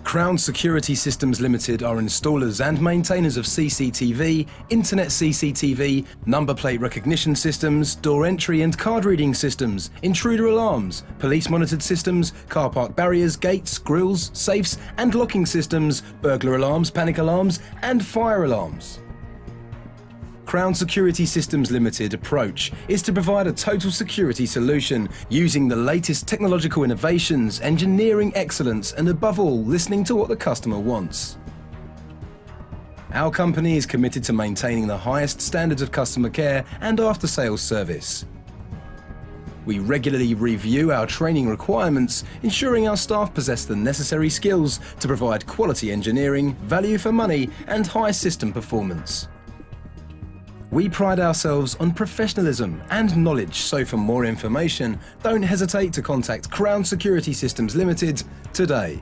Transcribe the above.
Crown Security Systems Limited are installers and maintainers of CCTV, internet CCTV, number plate recognition systems, door entry and card reading systems, intruder alarms, police monitored systems, car park barriers, gates, grills, safes and locking systems, burglar alarms, panic alarms and fire alarms. Crown Security Systems Limited approach is to provide a total security solution using the latest technological innovations, engineering excellence and above all listening to what the customer wants. Our company is committed to maintaining the highest standards of customer care and after-sales service. We regularly review our training requirements, ensuring our staff possess the necessary skills to provide quality engineering, value for money and high system performance. We pride ourselves on professionalism and knowledge, so for more information, don't hesitate to contact Crown Security Systems Limited today.